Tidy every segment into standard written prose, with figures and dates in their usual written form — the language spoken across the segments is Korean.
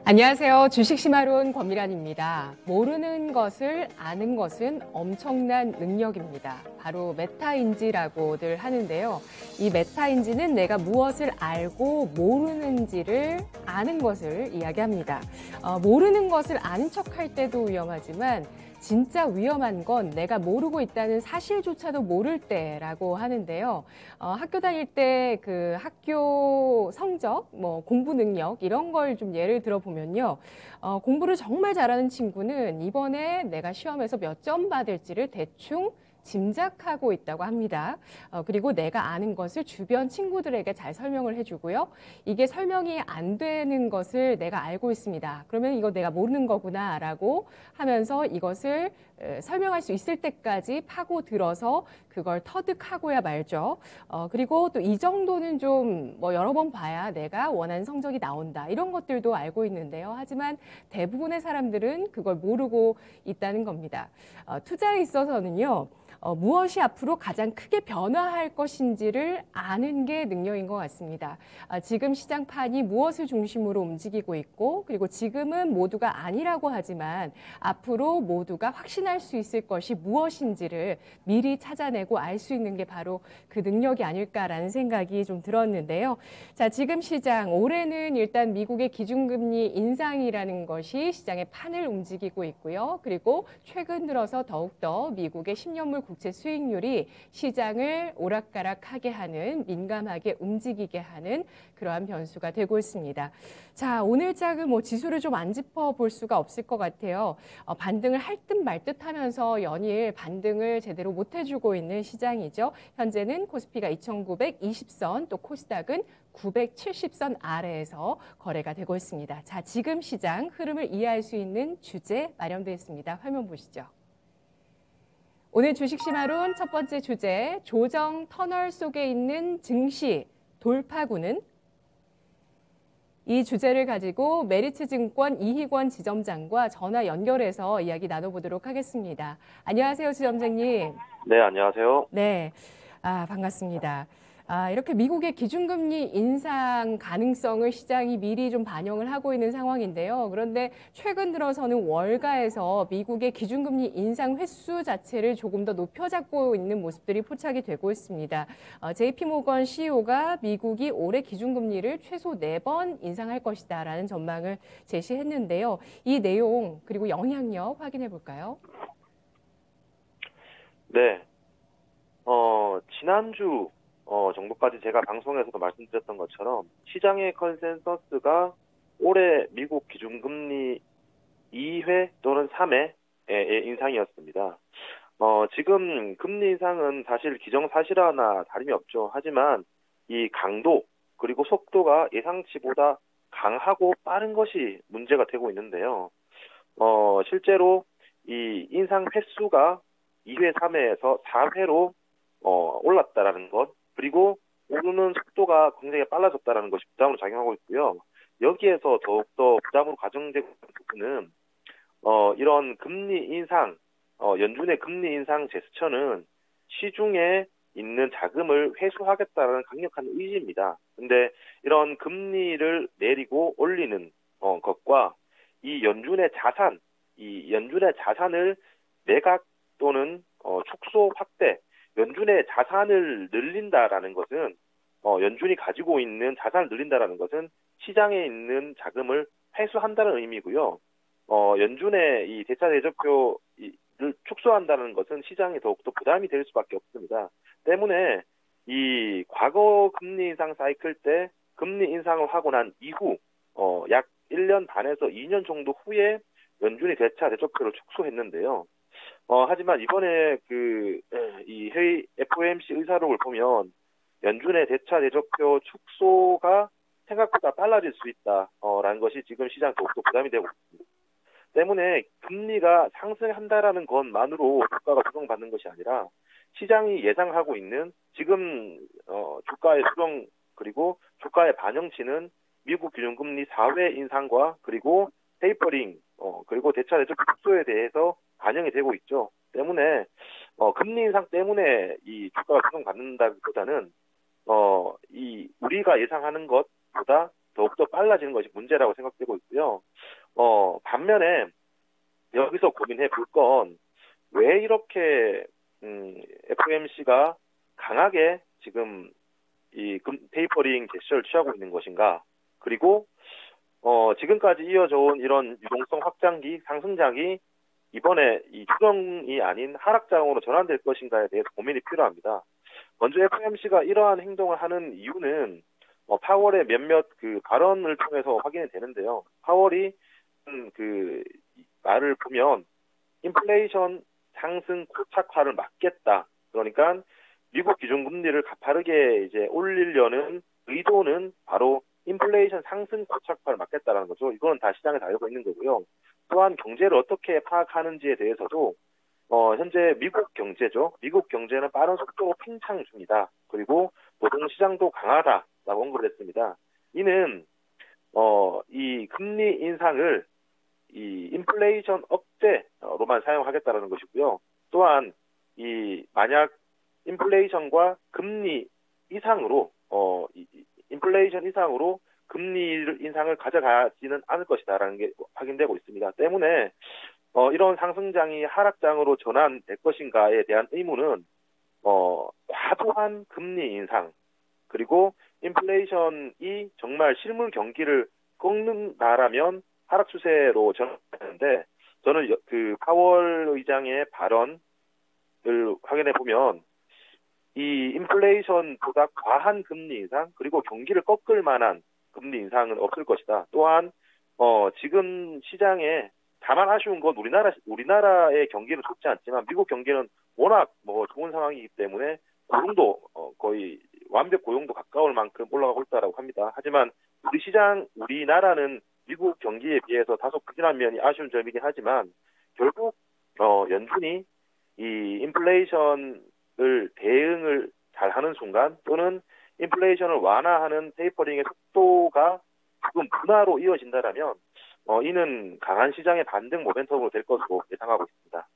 안녕하세요. 주식심화론 권미란입니다. 모르는 것을 아는 것은 엄청난 능력입니다. 바로 메타인지라고들 하는데요. 이 메타인지는 내가 무엇을 알고 모르는지를 아는 것을 이야기합니다. 모르는 것을 아는 척할 때도 위험하지만 진짜 위험한 건 내가 모르고 있다는 사실조차도 모를 때라고 하는데요. 학교 다닐 때 그 학교 성적, 공부 능력 이런 걸 좀 예를 들어보면요. 공부를 정말 잘하는 친구는 이번에 내가 시험에서 몇 점 받을지를 대충 짐작하고 있다고 합니다. 그리고 내가 아는 것을 주변 친구들에게 잘 설명을 해주고요. 이게 설명이 안 되는 것을 내가 알고 있습니다. 그러면 이거 내가 모르는 거구나라고 하면서 이것을 설명할 수 있을 때까지 파고들어서 그걸 터득하고야 말죠. 그리고 또 이 정도는 좀 여러 번 봐야 내가 원하는 성적이 나온다. 이런 것들도 알고 있는데요. 하지만 대부분의 사람들은 그걸 모르고 있다는 겁니다. 투자에 있어서는요. 무엇이 앞으로 가장 크게 변화할 것인지를 아는 게 능력인 것 같습니다. 지금 시장판이 무엇을 중심으로 움직이고 있고 그리고 지금은 모두가 아니라고 하지만 앞으로 모두가 확신할 수 있을 것이 무엇인지를 미리 찾아내고 알 수 있는 게 바로 그 능력이 아닐까라는 생각이 좀 들었는데요. 자, 지금 시장 올해는 일단 미국의 기준금리 인상이라는 것이 시장의 판을 움직이고 있고요. 그리고 최근 들어서 더욱더 미국의 10년물 국채 수익률이 시장을 오락가락하게 하는, 민감하게 움직이게 하는 그러한 변수가 되고 있습니다. 자, 오늘 장은 지수를 좀 안 짚어볼 수가 없을 것 같아요. 반등을 할 듯 말 듯 하면서 연일 반등을 제대로 못 해주고 있는 시장이죠. 현재는 코스피가 2920선, 또 코스닥은 970선 아래에서 거래가 되고 있습니다. 자, 지금 시장 흐름을 이해할 수 있는 주제 마련되어 있습니다. 화면 보시죠. 오늘 주식심화론 첫 번째 주제, 조정 터널 속에 있는 증시 돌파구는? 이 주제를 가지고 메리츠증권 이희권 지점장과 전화 연결해서 이야기 나눠보도록 하겠습니다. 안녕하세요, 지점장님. 네, 안녕하세요. 네, 반갑습니다. 이렇게 미국의 기준금리 인상 가능성을 시장이 미리 좀 반영을 하고 있는 상황인데요. 그런데 최근 들어서는 월가에서 미국의 기준금리 인상 횟수 자체를 조금 더 높여잡고 있는 모습들이 포착이 되고 있습니다. JP모건 CEO가 미국이 올해 기준금리를 최소 4번 인상할 것이다라는 전망을 제시했는데요. 이 내용 그리고 영향력 확인해 볼까요? 네, 지난주 정도까지 제가 방송에서도 말씀드렸던 것처럼 시장의 컨센서스가 올해 미국 기준금리 2회 또는 3회의 인상이었습니다. 지금 금리 인상은 사실 기정사실화나 다름이 없죠. 하지만 이 강도 그리고 속도가 예상치보다 강하고 빠른 것이 문제가 되고 있는데요. 실제로 이 인상 횟수가 2회, 3회에서 4회로 올랐다라는 것, 그리고 오르는 속도가 굉장히 빨라졌다라는 것이 부담으로 작용하고 있고요. 여기에서 더욱더 부담으로 가정되고 있는 부분은 이런 금리 인상, 연준의 금리 인상 제스처는 시중에 있는 자금을 회수하겠다라는 강력한 의지입니다. 근데 이런 금리를 내리고 올리는 것과 이 연준의 자산을 매각 또는 축소 확대, 연준의 자산을 늘린다라는 것은 연준이 가지고 있는 자산을 늘린다라는 것은 시장에 있는 자금을 회수한다는 의미고요. 연준의 이 대차 대조표를 축소한다는 것은 시장에 더욱더 부담이 될 수밖에 없습니다. 때문에 이 과거 금리 인상 사이클 때 금리 인상을 하고 난 이후 약 1년 반에서 2년 정도 후에 연준이 대차 대조표를 축소했는데요. 하지만 이번에 이 회의 FOMC 의사록을 보면 연준의 대차 대조표 축소가 생각보다 빨라질 수 있다라는 것이 지금 시장 더욱더 부담이 되고 있습니다. 때문에 금리가 상승한다라는 것만으로 주가가 조정받는 것이 아니라 시장이 예상하고 있는 지금 주가의 수정 그리고 주가의 반영치는 미국 기준금리 4회 인상과 그리고 테이퍼링 그리고 대차 대조표 축소에 대해서 반영이 되고 있죠. 때문에 금리 인상 때문에 이 주가가 조정받는다기보다는 이 우리가 예상하는 것보다 더욱더 빨라지는 것이 문제라고 생각되고 있고요. 반면에 여기서 고민해 볼 건 왜 이렇게 FOMC가 강하게 지금 이 테이퍼링 제스처를 취하고 있는 것인가? 그리고 지금까지 이어져 온 이런 유동성 확장기 상승장이 이번에 이 추정이 아닌 하락장으로 전환될 것인가에 대해서 고민이 필요합니다. 먼저 FOMC가 이러한 행동을 하는 이유는 파월의 몇몇 그 발언을 통해서 확인이 되는데요. 파월이 그 말을 보면 인플레이션 상승 고착화를 막겠다. 그러니까 미국 기준금리를 가파르게 이제 올리려는 의도는 바로 인플레이션 상승 고착화를 막겠다라는 거죠. 이거는 다 시장에서 알고 있는 거고요. 또한 경제를 어떻게 파악하는지에 대해서도 현재 미국 경제죠. 미국 경제는 빠른 속도로 팽창 중이다. 그리고 노동시장도 강하다라고 언급을 했습니다. 이는 이 금리 인상을 이 인플레이션 억제로만 사용하겠다라는 것이고요. 또한 이 만약 인플레이션과 금리 이상으로 인플레이션 이상으로 금리 인상을 가져가지는 않을 것이다라는 게 확인되고 있습니다. 때문에 이런 상승장이 하락장으로 전환될 것인가에 대한 의문은 과도한 금리 인상 그리고 인플레이션이 정말 실물 경기를 꺾는다라면 하락 추세로 전환되는데 저는 그 파월 의장의 발언을 확인해 보면 이 인플레이션보다 과한 금리 인상 그리고 경기를 꺾을 만한 금리 인상은 없을 것이다. 또한 지금 시장에 다만 아쉬운 건 우리나라의 경기는 좋지 않지만 미국 경기는 워낙 좋은 상황이기 때문에 고용도 거의 완벽 고용도 가까울 만큼 올라가고 있다라고 합니다. 하지만 우리나라는 미국 경기에 비해서 다소 부진한 면이 아쉬운 점이긴 하지만 결국 연준이 이 인플레이션을 대응을 잘하는 순간 또는 인플레이션을 완화하는 테이퍼링의 속도가 조금 둔화로 이어진다라면 이는 강한 시장의 반등 모멘텀으로 될 것으로 예상하고 있습니다.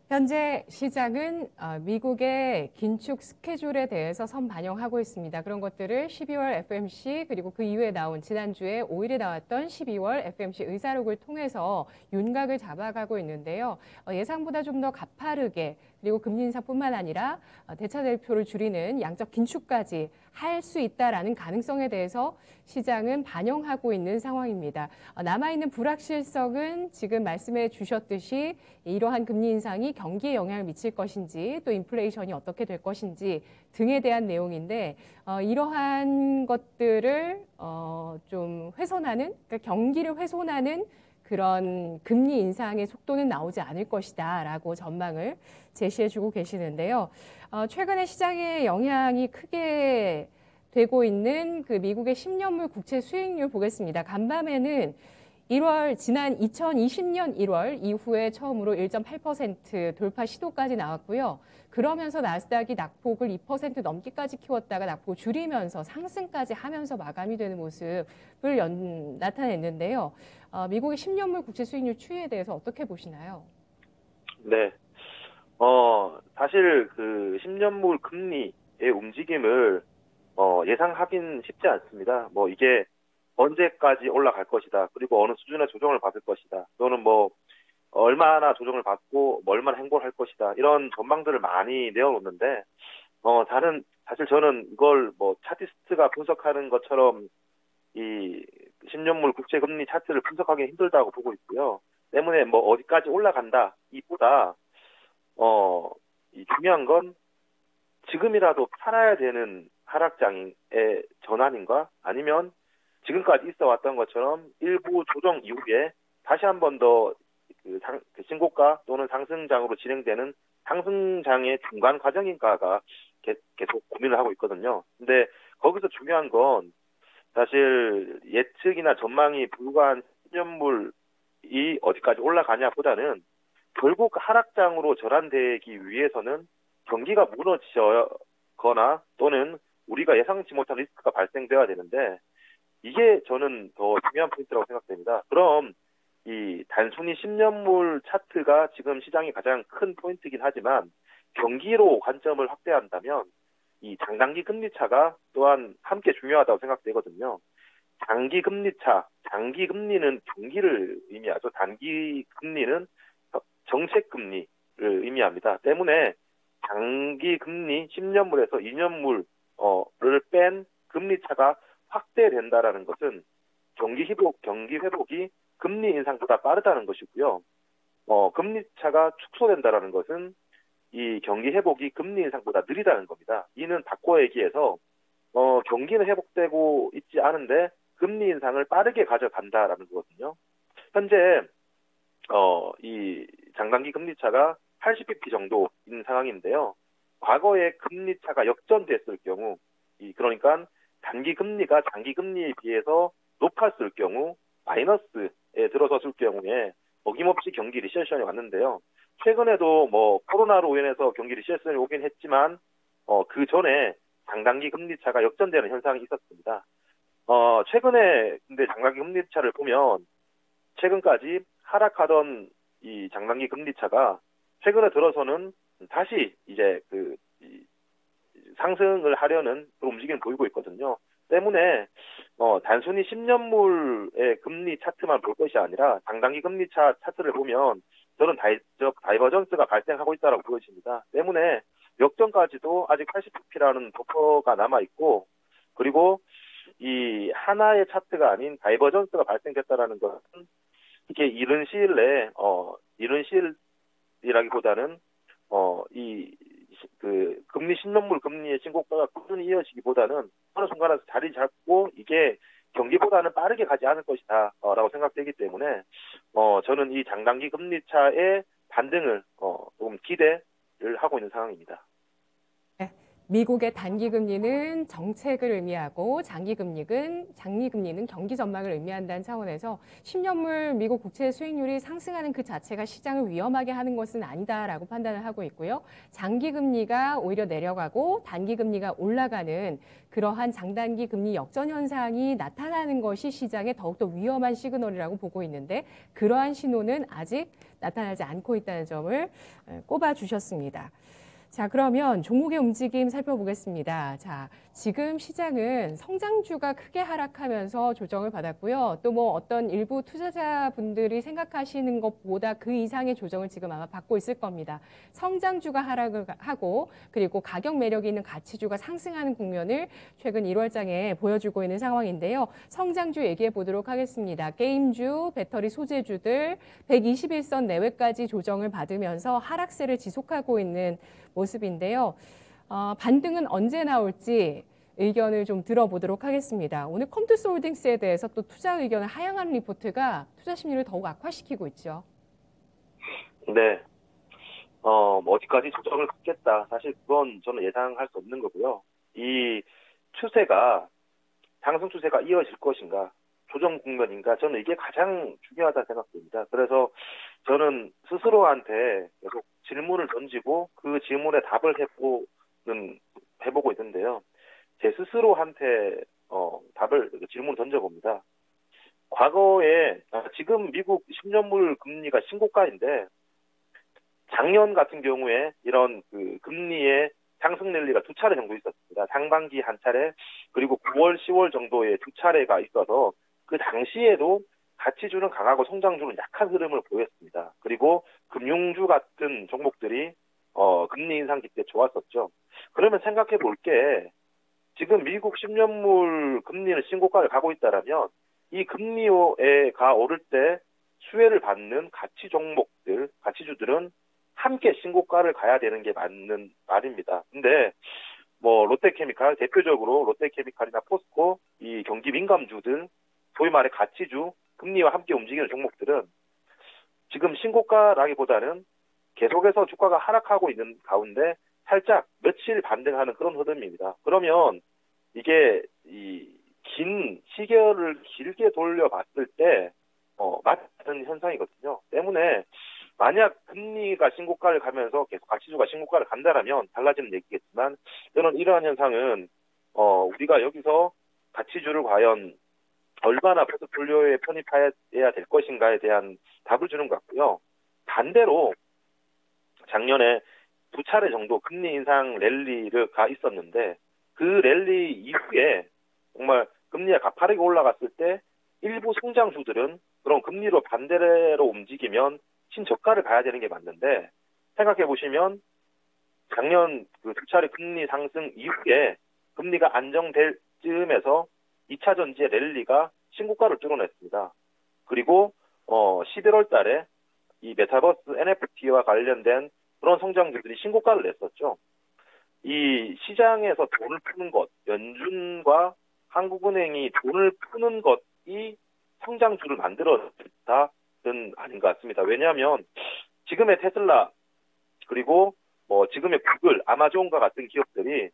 현재 시장은 미국의 긴축 스케줄에 대해서 선반영하고 있습니다. 그런 것들을 12월 FOMC 그리고 그 이후에 나온 지난주에 5일에 나왔던 12월 FOMC 의사록을 통해서 윤곽을 잡아가고 있는데요. 예상보다 좀 더 가파르게 그리고 금리 인상뿐만 아니라 대차 대표를 줄이는 양적 긴축까지 할 수 있다라는 가능성에 대해서 시장은 반영하고 있는 상황입니다. 남아있는 불확실성은 지금 말씀해 주셨듯이 이러한 금리 인상이 경기에 영향을 미칠 것인지 또 인플레이션이 어떻게 될 것인지 등에 대한 내용인데 이러한 것들을 좀 훼손하는 그러니까 경기를 훼손하는 그런 금리 인상의 속도는 나오지 않을 것이다라고 전망을 제시해주고 계시는데요. 최근에 시장에 영향이 크게 되고 있는 그 미국의 10년물 국채 수익률 보겠습니다. 간밤에는 지난 2020년 1월 이후에 처음으로 1.8% 돌파 시도까지 나왔고요. 그러면서 나스닥이 낙폭을 2% 넘기까지 키웠다가 낙폭을 줄이면서 상승까지 하면서 마감이 되는 모습을 나타냈는데요. 미국의 10년물 국채 수익률 추이에 대해서 어떻게 보시나요? 네. 사실 그 10년물 금리의 움직임을 예상하긴 쉽지 않습니다. 이게 언제까지 올라갈 것이다. 그리고 어느 수준의 조정을 받을 것이다. 또는 얼마나 조정을 받고 얼마나 행보를 할 것이다. 이런 전망들을 많이 내어놓는데, 사실 저는 이걸 차티스트가 분석하는 것처럼 이 10년물 국채금리 차트를 분석하기 힘들다고 보고 있고요. 때문에 어디까지 올라간다. 이보다, 이 중요한 건 지금이라도 팔아야 되는 하락장의 전환인가? 아니면 지금까지 있어 왔던 것처럼 일부 조정 이후에 다시 한 번 더 그 신고가 또는 상승장으로 진행되는 상승장의 중간 과정인가가 계속 고민을 하고 있거든요. 근데 거기서 중요한 건 사실 예측이나 전망이 불가한 10년물이 어디까지 올라가냐보다는 결국 하락장으로 전환되기 위해서는 경기가 무너지거나 또는 우리가 예상치 못한 리스크가 발생돼야 되는데 이게 저는 더 중요한 포인트라고 생각됩니다. 그럼 이 단순히 10년물 차트가 지금 시장의 가장 큰 포인트이긴 하지만 경기로 관점을 확대한다면 이 장단기 금리차가 또한 함께 중요하다고 생각되거든요. 장기 금리차, 장기 금리는 경기를 의미하죠. 단기 금리는 정책 금리를 의미합니다. 때문에 장기 금리 10년물에서 2년물을 뺀 금리차가 확대된다라는 것은 경기 회복이 금리 인상보다 빠르다는 것이고요. 금리차가 축소된다라는 것은 이 경기 회복이 금리 인상보다 느리다는 겁니다. 이는 바꿔 얘기해서 경기는 회복되고 있지 않은데 금리 인상을 빠르게 가져간다라는 거거든요. 현재 이 장단기 금리차가 80bp 정도인 상황인데요. 과거에 금리차가 역전됐을 경우, 그러니까 단기 금리가 장기 금리에 비해서 높았을 경우, 마이너스에 들어섰을 경우에 어김없이 경기 리세션이 왔는데요. 최근에도 코로나로 인해서 경기 리세션이 오긴 했지만 그 전에 장단기 금리차가 역전되는 현상이 있었습니다. 최근에 근데 장단기 금리차를 보면 최근까지 하락하던 이 장단기 금리차가 최근에 들어서는 다시 이제 상승을 하려는 그런 움직임을 보이고 있거든요. 때문에 단순히 10년물의 금리 차트만 볼 것이 아니라 장단기 금리차 차트를 보면 저는 다이버전스가 발생하고 있다고 보여집니다. 때문에 역전까지도 아직 80bp라는 버퍼가 남아 있고, 그리고 이 하나의 차트가 아닌 다이버전스가 발생됐다라는 것은 이게 이른 시일 내에 이른 시일이라기보다는 금리 10년물 금리의 신고가가 꾸준히 이어지기보다는 어느 순간에서 자리 잡고 이게 경기보다는 빠르게 가지 않을 것이다 라고 생각되기 때문에 저는 이 장단기 금리차의 반등을 조금 기대를 하고 있는 상황입니다. 미국의 단기 금리는 정책을 의미하고 장기 금리는 경기 전망을 의미한다는 차원에서 10년물 미국 국채 수익률이 상승하는 그 자체가 시장을 위험하게 하는 것은 아니다라고 판단을 하고 있고요. 장기 금리가 오히려 내려가고 단기 금리가 올라가는 그러한 장단기 금리 역전 현상이 나타나는 것이 시장에 더욱더 위험한 시그널이라고 보고 있는데, 그러한 신호는 아직 나타나지 않고 있다는 점을 꼽아 주셨습니다. 자, 그러면 종목의 움직임 살펴보겠습니다. 자, 지금 시장은 성장주가 크게 하락하면서 조정을 받았고요. 또 어떤 일부 투자자분들이 생각하시는 것보다 그 이상의 조정을 지금 아마 받고 있을 겁니다. 성장주가 하락을 하고, 그리고 가격 매력이 있는 가치주가 상승하는 국면을 최근 1월장에 보여주고 있는 상황인데요. 성장주 얘기해 보도록 하겠습니다. 게임주, 배터리 소재주들 121선 내외까지 조정을 받으면서 하락세를 지속하고 있는 모습인데요. 반등은 언제 나올지 의견을 좀 들어보도록 하겠습니다. 오늘 컴투스홀딩스에 대해서 또 투자 의견을 하향하는 리포트가 투자 심리를 더욱 악화시키고 있죠. 네. 어디까지 조정을 받겠다. 사실 그건 저는 예상할 수 없는 거고요. 이 상승 추세가 이어질 것인가, 조정 국면인가, 저는 이게 가장 중요하다 생각됩니다. 그래서 저는 스스로한테 계속 질문을 던지고 그 질문에 답을 해보고 있는데요. 제 스스로한테 질문을 던져봅니다. 과거에 지금 미국 10년물 금리가 신고가인데 작년 같은 경우에 이런 금리의 상승 랠리가 두 차례 정도 있었습니다. 상반기 한 차례, 그리고 9월, 10월 정도에 두 차례가 있어서 그 당시에도 가치주는 강하고 성장주는 약한 흐름을 보였습니다. 그리고 금융주 같은 종목들이 금리 인상 때 좋았었죠. 그러면 생각해 볼 게, 지금 미국 10년물 금리는 신고가를 가고 있다라면 이 금리가 오를 때 수혜를 받는 가치주들은 함께 신고가를 가야 되는 게 맞는 말입니다. 근데 롯데케미칼, 대표적으로 롯데케미칼이나 포스코, 이 경기 민감주들, 소위 말해 가치주, 금리와 함께 움직이는 종목들은 지금 신고가라기보다는 계속해서 주가가 하락하고 있는 가운데 살짝 며칠 반등하는 그런 흐름입니다. 그러면 이게 긴 시계를 길게 돌려봤을 때 맞는 현상이거든요. 때문에 만약 금리가 신고가를 가면서 계속 가치주가 신고가를 간다라면 달라지는 얘기겠지만, 저는 이러한 현상은 우리가 여기서 가치주를 과연 얼마나 포트폴리오에 편입해야 될 것인가에 대한 답을 주는 것 같고요. 반대로 작년에 두 차례 정도 금리 인상 랠리가 있었는데 그 랠리 이후에 정말 금리가 가파르게 올라갔을 때 일부 성장주들은 그런 금리로 반대로 움직이면 신저가를 가야 되는 게 맞는데 생각해 보시면 작년 그 두 차례 금리 상승 이후에 금리가 안정될 즈음에서 2차 전지의 랠리가 신고가를 뚫어냈습니다. 그리고 11월 달에 이 메타버스 NFT와 관련된 그런 성장주들이 신고가를 냈었죠. 이 시장에서 돈을 푸는 것, 연준과 한국은행이 돈을 푸는 것이 성장주를 만들었다는 아닌 것 같습니다. 왜냐하면 지금의 테슬라 그리고 지금의 구글, 아마존과 같은 기업들이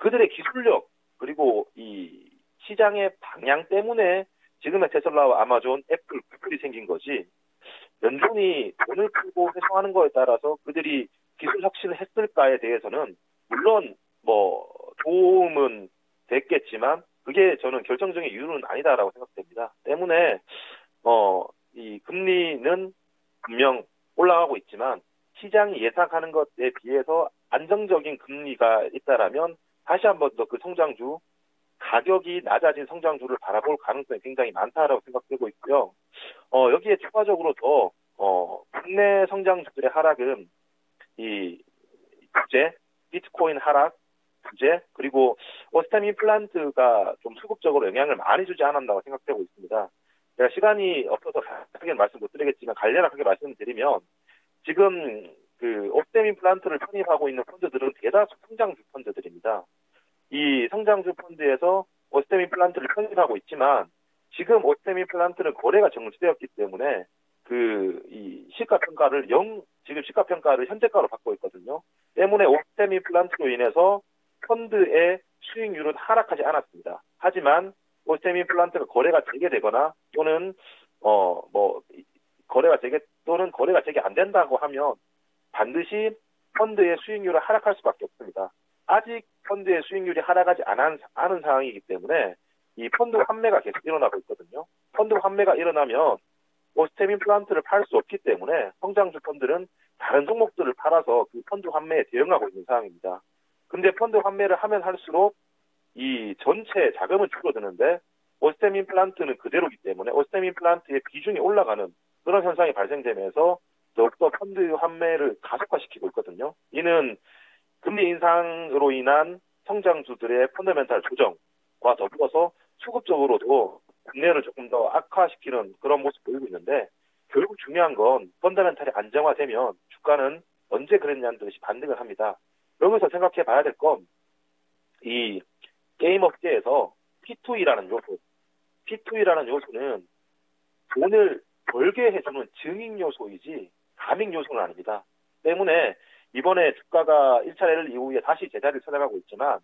그들의 기술력 그리고 이 시장의 방향 때문에 지금의 테슬라와 아마존, 애플, 구글이 생긴 거지 연준이 돈을 풀고 회수하는 거에 따라서 그들이 기술 혁신을 했을까에 대해서는 물론 도움은 됐겠지만 그게 저는 결정적인 이유는 아니다라고 생각됩니다. 때문에 이 금리는 분명 올라가고 있지만 시장이 예상하는 것에 비해서 안정적인 금리가 있다라면 다시 한번 더 그 성장주 가격이 낮아진 성장주를 바라볼 가능성이 굉장히 많다라고 생각되고 있고요. 여기에 추가적으로 더 국내 성장주들의 하락은 이 부재, 비트코인 하락, 부재 그리고 오스템 임플란트가 좀 수급적으로 영향을 많이 주지 않았다고 생각되고 있습니다. 제가 시간이 없어서 자세하게 말씀 못 드리겠지만 간략하게 말씀드리면 지금 그 오스템 임플란트를 편입하고 있는 펀드들은 대다수 성장주 펀드들입니다. 이 성장주 펀드에서 오스템 임플란트를 편입하고 있지만 지금 오스템 임플란트는 거래가 정지되었기 때문에 이 시가평가를 지금 시가평가를 현재가로 받고 있거든요. 때문에 오스템 임플란트로 인해서 펀드의 수익률은 하락하지 않았습니다. 하지만 오스템 임플란트가 거래가 재개되거나 또는 거래가 재개 안 된다고 하면 반드시 펀드의 수익률을 하락할 수밖에 없습니다. 아직 펀드의 수익률이 하락하지 않은 상황이기 때문에 이 펀드 환매가 계속 일어나고 있거든요. 펀드 환매가 일어나면 오스템 임플란트를 팔 수 없기 때문에 성장주 펀드는 다른 종목들을 팔아서 그 펀드 환매에 대응하고 있는 상황입니다. 근데 펀드 환매를 하면 할수록 이 전체 자금은 줄어드는데 오스템 임플란트는 그대로이기 때문에 오스템 임플란트의 비중이 올라가는 그런 현상이 발생되면서 더욱더 펀드 환매를 가속화시키고 있거든요. 이는 금리 인상으로 인한 성장주들의 펀더멘탈 조정과 더불어서 수급적으로도 국내를 조금 더 악화시키는 그런 모습을 보이고 있는데 결국 중요한 건 펀더멘탈이 안정화되면 주가는 언제 그랬냐는 듯이 반등을 합니다. 여기서 생각해 봐야 될 건 이 게임 업계에서 P2E라는 요소는 돈을 벌게 해주는 증익 요소이지 감익 요소는 아닙니다. 때문에 이번에 주가가 1차 랠리 이후에 다시 제자리를 찾아가고 있지만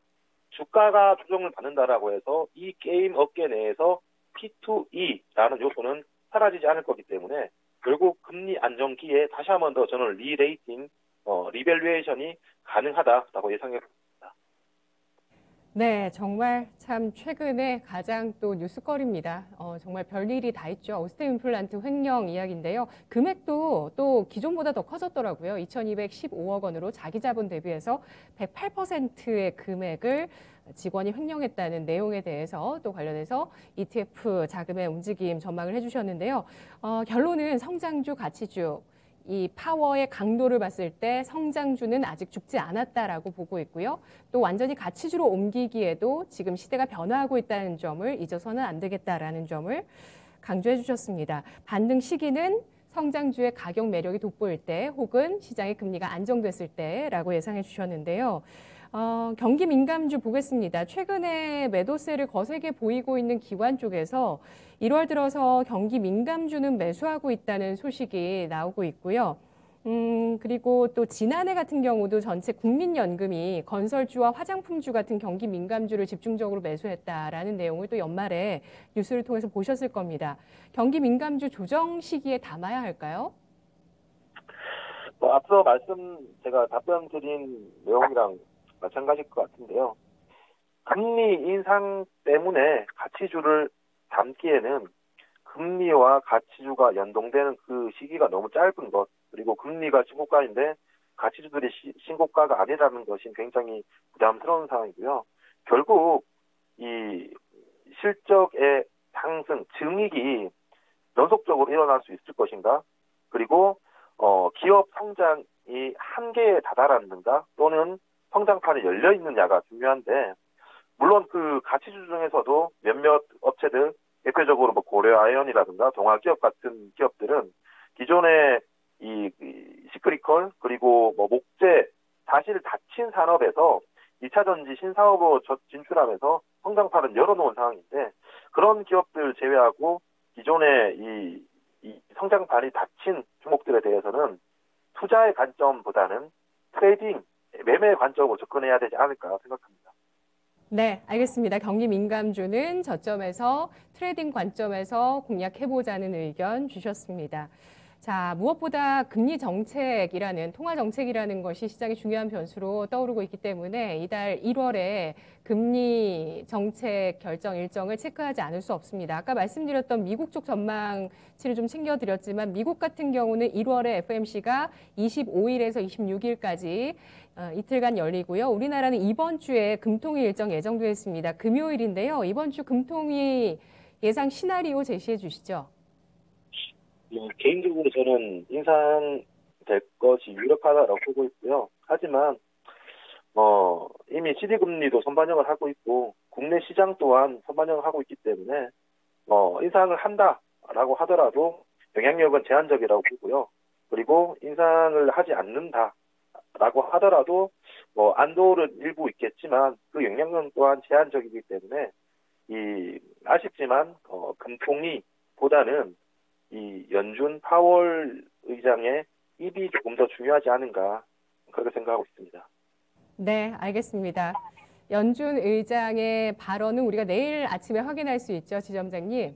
주가가 조정을 받는다라고 해서 이 게임 업계 내에서 P2E라는 요소는 사라지지 않을 거기 때문에 결국 금리 안정기에 다시 한번 더 저는 리레이팅, 리밸류에이션이 가능하다라고 예상해 봅니다. 네, 정말 참 최근에 가장 또 뉴스거리입니다. 정말 별일이 다 있죠. 오스템 임플란트 횡령 이야기인데요. 금액도 또 기존보다 더 커졌더라고요. 2,215억 원으로 자기 자본 대비해서 108%의 금액을 직원이 횡령했다는 내용에 대해서 또 관련해서 ETF 자금의 움직임 전망을 해주셨는데요. 결론은 성장주, 가치주, 이 파워의 강도를 봤을 때 성장주는 아직 죽지 않았다라고 보고 있고요. 또 완전히 가치주로 옮기기에도 지금 시대가 변화하고 있다는 점을 잊어서는 안 되겠다라는 점을 강조해 주셨습니다. 반등 시기는 성장주의 가격 매력이 돋보일 때 혹은 시장의 금리가 안정됐을 때라고 예상해 주셨는데요. 경기 민감주 보겠습니다. 최근에 매도세를 거세게 보이고 있는 기관 쪽에서 1월 들어서 경기 민감주는 매수하고 있다는 소식이 나오고 있고요. 그리고 또 지난해 같은 경우도 전체 국민연금이 건설주와 화장품주 같은 경기 민감주를 집중적으로 매수했다라는 내용을 또 연말에 뉴스를 통해서 보셨을 겁니다. 경기 민감주 조정 시기에 담아야 할까요? 앞서 제가 답변 드린 내용이랑 마찬가지일 것 같은데요. 금리 인상 때문에 가치주를 담기에는 금리와 가치주가 연동되는 그 시기가 너무 짧은 것, 그리고 금리가 신고가인데 가치주들이 신고가가 아니라는 것이 굉장히 부담스러운 상황이고요. 결국 이 실적의 상승, 증익이 연속적으로 일어날 수 있을 것인가? 그리고 기업 성장이 한계에 다다랐는가? 또는 성장판이 열려 있느냐가 중요한데, 물론 그 가치주 중에서도 몇몇 업체들, 대표적으로 뭐 고려아연이라든가 동아기업 같은 기업들은 기존의 이 시크릿컬 그리고 뭐 목재 사실 닫힌 산업에서 2차 전지 신사업으로 진출하면서 성장판을 열어놓은 상황인데, 그런 기업들 제외하고 기존의 이 성장판이 닫힌 종목들에 대해서는 투자의 관점보다는 트레이딩, 매매 관점으로 접근해야 되지 않을까 생각합니다. 네, 알겠습니다. 경기 민감주는 저점에서 트레이딩 관점에서 공략해보자는 의견 주셨습니다. 자, 무엇보다 금리 정책이라는, 통화 정책이라는 것이 시장의 중요한 변수로 떠오르고 있기 때문에 이달 1월에 금리 정책 결정 일정을 체크하지 않을 수 없습니다. 아까 말씀드렸던 미국 쪽 전망치를 좀 챙겨드렸지만 미국 같은 경우는 1월에 FOMC가 25일에서 26일까지 이틀간 열리고요. 우리나라는 이번 주에 금통위 일정 예정되어 있습니다. 금요일인데요. 이번 주 금통위 예상 시나리오 제시해 주시죠. 개인적으로 저는 인상될 것이 유력하다고 보고 있고요. 하지만 이미 CD 금리도 선반영을 하고 있고 국내 시장 또한 선반영을 하고 있기 때문에 인상을 한다라고 하더라도 영향력은 제한적이라고 보고요. 그리고 인상을 하지 않는다라고 하더라도 안도는 일부 있겠지만 그 영향력 또한 제한적이기 때문에 아쉽지만 금통위보다는 이 연준 파월 의장의 입이 조금 더 중요하지 않은가 그렇게 생각하고 있습니다. 네, 알겠습니다. 연준 의장의 발언은 우리가 내일 아침에 확인할 수 있죠, 지점장님?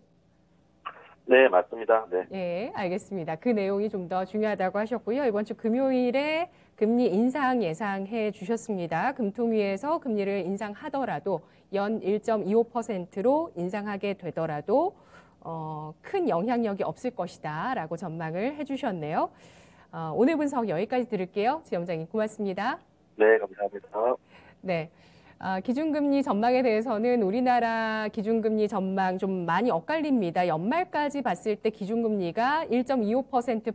네, 맞습니다. 네. 네, 알겠습니다. 그 내용이 좀 더 중요하다고 하셨고요. 이번 주 금요일에 금리 인상 예상해 주셨습니다. 금통위에서 금리를 인상하더라도 연 1.25%로 인상하게 되더라도 큰 영향력이 없을 것이다 라고 전망을 해주셨네요. 오늘 분석 여기까지 들을게요. 지점장님 고맙습니다. 네, 감사합니다. 네. 기준금리 전망에 대해서는 우리나라 기준금리 전망 좀 많이 엇갈립니다. 연말까지 봤을 때 기준금리가 1.25%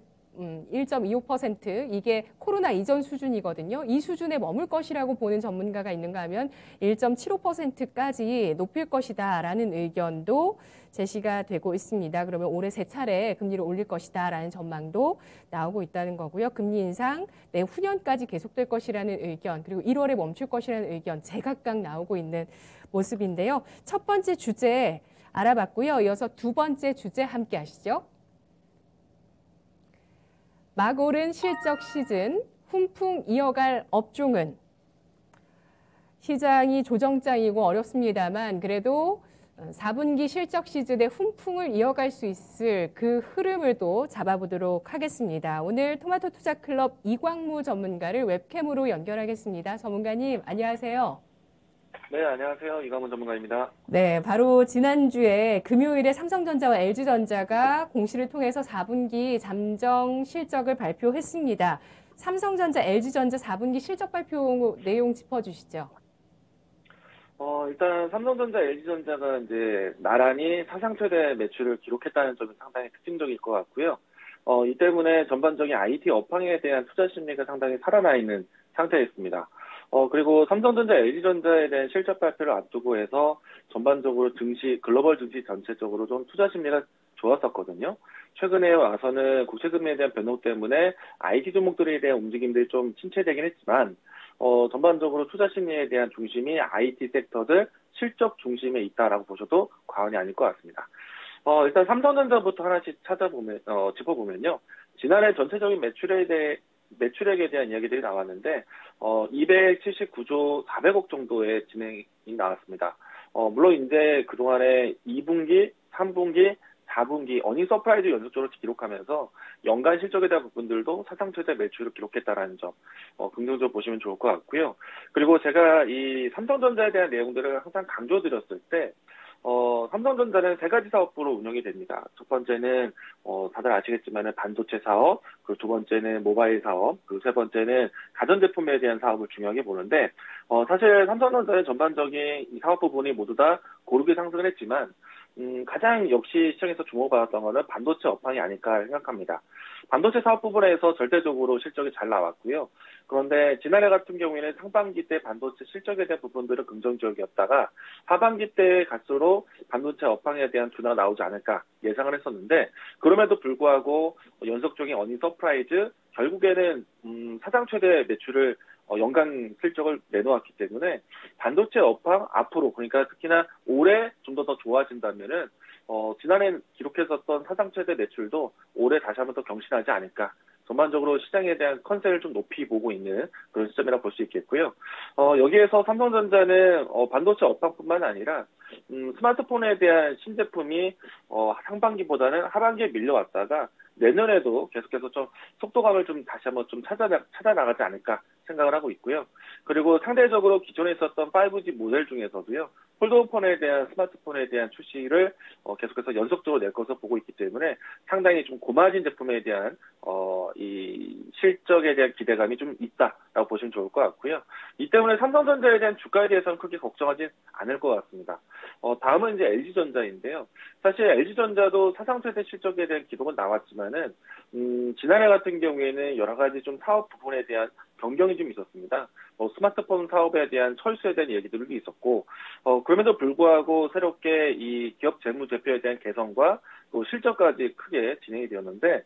이게 코로나 이전 수준이거든요. 이 수준에 머물 것이라고 보는 전문가가 있는가 하면 1.75%까지 높일 것이다라는 의견도 제시가 되고 있습니다. 그러면 올해 세 차례 금리를 올릴 것이다라는 전망도 나오고 있다는 거고요. 금리 인상 내후년까지 계속될 것이라는 의견, 그리고 1월에 멈출 것이라는 의견 제각각 나오고 있는 모습인데요. 첫 번째 주제 알아봤고요. 이어서 두 번째 주제 함께 하시죠. 막 오른 실적 시즌, 훈풍 이어갈 업종은? 시장이 조정장이고 어렵습니다만 그래도 4분기 실적 시즌의 훈풍을 이어갈 수 있을 그 흐름을 또 잡아보도록 하겠습니다. 오늘 토마토 투자클럽 이광무 전문가를 웹캠으로 연결하겠습니다. 전문가님, 안녕하세요. 네, 안녕하세요. 이광무 전문가입니다. 네, 바로 지난주에 금요일에 삼성전자와 LG전자가 공시를 통해서 4분기 잠정 실적을 발표했습니다. 삼성전자, LG전자 4분기 실적 발표 내용 짚어주시죠. 일단 삼성전자, LG전자가 이제 나란히 사상 최대 매출을 기록했다는 점이 상당히 특징적일 것 같고요. 이 때문에 전반적인 IT 업황에 대한 투자 심리가 상당히 살아나 있는 상태였습니다. 그리고 삼성전자, LG전자에 대한 실적 발표를 앞두고 해서 전반적으로 글로벌 증시 전체적으로 좀 투자 심리가 좋았었거든요. 최근에 와서는 국채금리에 대한 변동 때문에 IT 종목들에 대한 움직임들이 좀 침체되긴 했지만, 전반적으로 투자 심리에 대한 중심이 IT 섹터들 실적 중심에 있다라고 보셔도 과언이 아닐 것 같습니다. 일단 삼성전자부터 하나씩 짚어보면요. 지난해 전체적인 매출액에 대한 이야기들이 나왔는데, 279조 400억 정도의 진행이 나왔습니다. 물론 이제 그동안에 2분기, 3분기, 4분기 어닝 서프라이즈 연속적으로 기록하면서 연간 실적에 대한 부분들도 사상 최대 매출을 기록했다라는 점 긍정적으로 보시면 좋을 것 같고요. 그리고 제가 이 삼성전자에 대한 내용들을 항상 강조드렸을 때 삼성전자는 세 가지 사업부로 운영이 됩니다. 첫 번째는 다들 아시겠지만 반도체 사업, 그리고 두 번째는 모바일 사업, 그리고 세 번째는 가전제품에 대한 사업을 중요하게 보는데 사실 삼성전자의 전반적인 이 사업 부분이 모두 다 고르게 상승을 했지만 가장 역시 시장에서 주목받았던 것은 반도체 업황이 아닐까 생각합니다. 반도체 사업 부분에서 절대적으로 실적이 잘 나왔고요. 그런데 지난해 같은 경우에는 상반기 때 반도체 실적에 대한 부분들은 긍정적이었다가 하반기 때 갈수록 반도체 업황에 대한 둔화가 나오지 않을까 예상을 했었는데 그럼에도 불구하고 연속적인 어닝 서프라이즈 결국에는 사상 최대 매출을 연간 실적을 내놓았기 때문에 반도체 업황 앞으로 그러니까 특히나 올해 좀 더 좋아진다면은 지난해 기록했었던 사상 최대 매출도 올해 다시 한번 더 경신하지 않을까. 전반적으로 시장에 대한 컨셉을 좀 높이 보고 있는 그런 시점이라고 볼 수 있겠고요. 여기에서 삼성전자는 반도체 업황뿐만 아니라 스마트폰에 대한 신제품이 상반기보다는 하반기에 밀려왔다가 내년에도 계속해서 좀 속도감을 좀 다시 한번 좀 찾아 나가지 않을까 생각을 하고 있고요. 그리고 상대적으로 기존에 있었던 5G 모델 중에서도요. 폴더폰에 대한 스마트폰에 대한 출시를 계속해서 연속적으로 낼 것으로 보고 있기 때문에 상당히 좀 고마진 제품에 대한 이 실적에 대한 기대감이 좀 있다라고 보시면 좋을 것 같고요. 이 때문에 삼성전자에 대한 주가에 대해서는 크게 걱정하지 않을 것 같습니다. 다음은 이제 LG전자인데요. 사실 LG전자도 사상 최대 실적에 대한 기록은 나왔지만은 지난해 같은 경우에는 여러 가지 좀 사업 부분에 대한 변경이 좀 있었습니다. 스마트폰 사업에 대한 철수에 대한 얘기들도 있었고, 그럼에도 불구하고 새롭게 이 기업 재무제표에 대한 개선과 또 실적까지 크게 진행이 되었는데,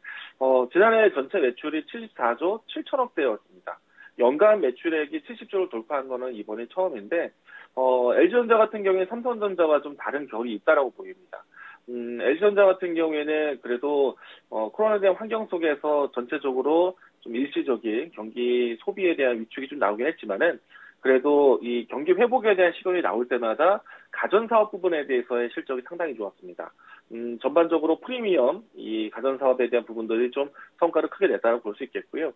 지난해 전체 매출이 74조 7천억 대였습니다. 연간 매출액이 70조를 돌파한 거는 이번이 처음인데, LG전자 같은 경우에 삼성전자와 좀 다른 결이 있다라고 보입니다. LG전자 같은 경우에는 그래도 코로나에 대한 환경 속에서 전체적으로 좀 일시적인 경기 소비에 대한 위축이 좀 나오긴 했지만은 그래도 이 경기 회복에 대한 시그널이 나올 때마다 가전 사업 부분에 대해서의 실적이 상당히 좋았습니다. 전반적으로 프리미엄 이 가전 사업에 대한 부분들이 좀 성과를 크게 냈다고 볼 수 있겠고요.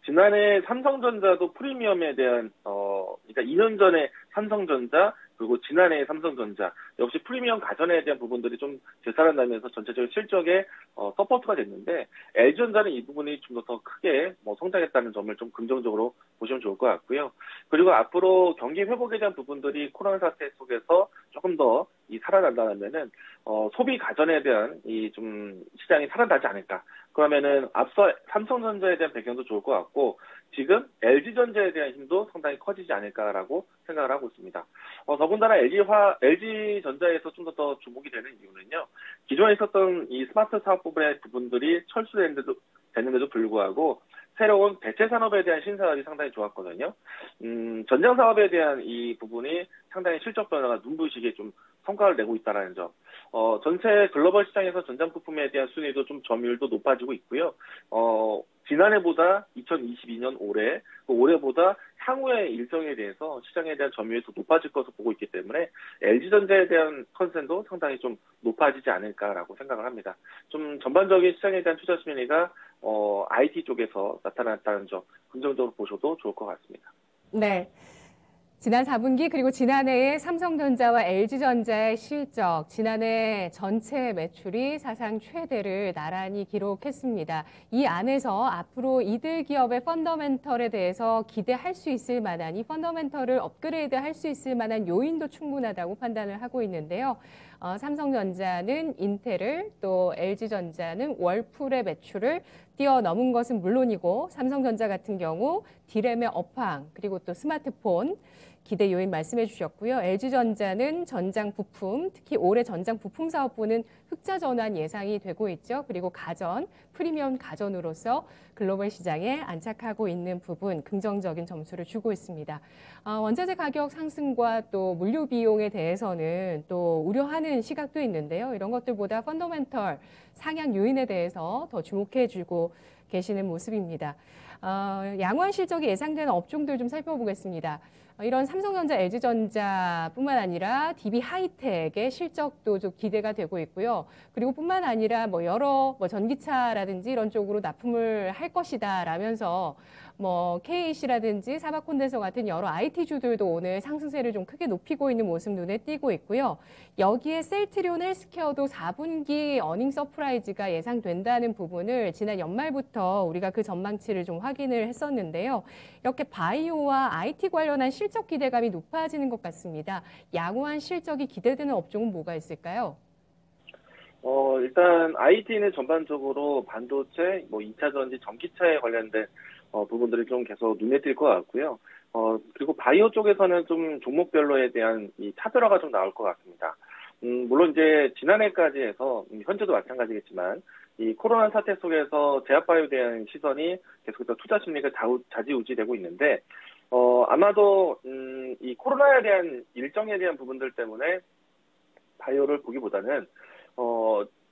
지난해 삼성전자도 프리미엄에 대한 그러니까 2년 전에 삼성전자 그리고 지난해 삼성전자 역시 프리미엄 가전에 대한 부분들이 좀 되살아나면서 전체적인 실적에 서포트가 됐는데 LG전자는 이 부분이 좀 더 크게 성장했다는 점을 좀 긍정적으로 보시면 좋을 것 같고요. 그리고 앞으로 경기 회복에 대한 부분들이 코로나 사태 속에서 조금 더 살아난다면은 소비 가전에 대한 이 좀 시장이 살아나지 않을까. 그러면은 앞서 삼성전자에 대한 배경도 좋을 것 같고 지금 LG전자에 대한 힘도 상당히 커지지 않을까라고 생각을 하고 있습니다. 더군다나 LG전자에서 좀 더 주목이 되는 이유는요. 기존에 있었던 이 스마트 사업 부분의 부분들이 철수됐는데도 불구하고 새로운 대체 산업에 대한 신사업이 상당히 좋았거든요. 전장 사업에 대한 이 부분이 상당히 실적 변화가 눈부시게 좀 성과를 내고 있다는 점. 전체 글로벌 시장에서 전장 부품에 대한 순위도 좀 점유율도 높아지고 있고요. 지난해보다 2022년 올해보다 향후의 일정에 대해서 시장에 대한 점유율이 더 높아질 것으로 보고 있기 때문에 LG전자에 대한 컨센도 상당히 좀 높아지지 않을까라고 생각을 합니다. 좀 전반적인 시장에 대한 투자 심리가 IT 쪽에서 나타났다는 점 긍정적으로 보셔도 좋을 것 같습니다. 네. 지난 4분기 그리고 지난해의 삼성전자와 LG전자의 실적, 지난해 전체 매출이 사상 최대를 나란히 기록했습니다. 이 안에서 앞으로 이들 기업의 펀더멘털에 대해서 기대할 수 있을 만한 이 펀더멘털을 업그레이드할 수 있을 만한 요인도 충분하다고 판단을 하고 있는데요. 삼성전자는 인텔을 또 LG전자는 월풀의 매출을 뛰어넘은 것은 물론이고 삼성전자 같은 경우 D램의 업황 그리고 또 스마트폰 기대 요인 말씀해 주셨고요. LG전자는 전장 부품, 특히 올해 전장 부품 사업부는 흑자 전환 예상이 되고 있죠. 그리고 가전, 프리미엄 가전으로서 글로벌 시장에 안착하고 있는 부분 긍정적인 점수를 주고 있습니다. 원자재 가격 상승과 또 물류 비용에 대해서는 또 우려하는 시각도 있는데요. 이런 것들보다 펀더멘털 상향 요인에 대해서 더 주목해 주고 계시는 모습입니다. 양호한 실적이 예상되는 업종들 좀 살펴보겠습니다. 이런 삼성전자, LG전자뿐만 아니라 DB하이텍의 실적도 좀 기대가 되고 있고요. 그리고 뿐만 아니라 여러 전기차라든지 이런 쪽으로 납품을 할 것이다라면서 뭐 KC라든지 사바콘덴서 같은 여러 IT주들도 오늘 상승세를 좀 크게 높이고 있는 모습 눈에 띄고 있고요. 여기에 셀트리온 헬스케어도 4분기 어닝 서프라이즈가 예상된다는 부분을 지난 연말부터 우리가 그 전망치를 좀 확인을 했었는데요. 이렇게 바이오와 IT 관련한 실적 기대감이 높아지는 것 같습니다. 양호한 실적이 기대되는 업종은 뭐가 있을까요? 일단 IT는 전반적으로 반도체, 2차 전지, 전기차에 관련된 부분들이 좀 계속 눈에 띌 것 같고요. 그리고 바이오 쪽에서는 좀 종목별로에 대한 이 차별화가 좀 나올 것 같습니다. 물론 이제 지난해까지 해서 현재도 마찬가지겠지만 이 코로나 사태 속에서 제약바이오에 대한 시선이 계속해서 투자 심리가 좌지우지되고 있는데 아마도 이 코로나에 대한 일정에 대한 부분들 때문에 바이오를 보기보다는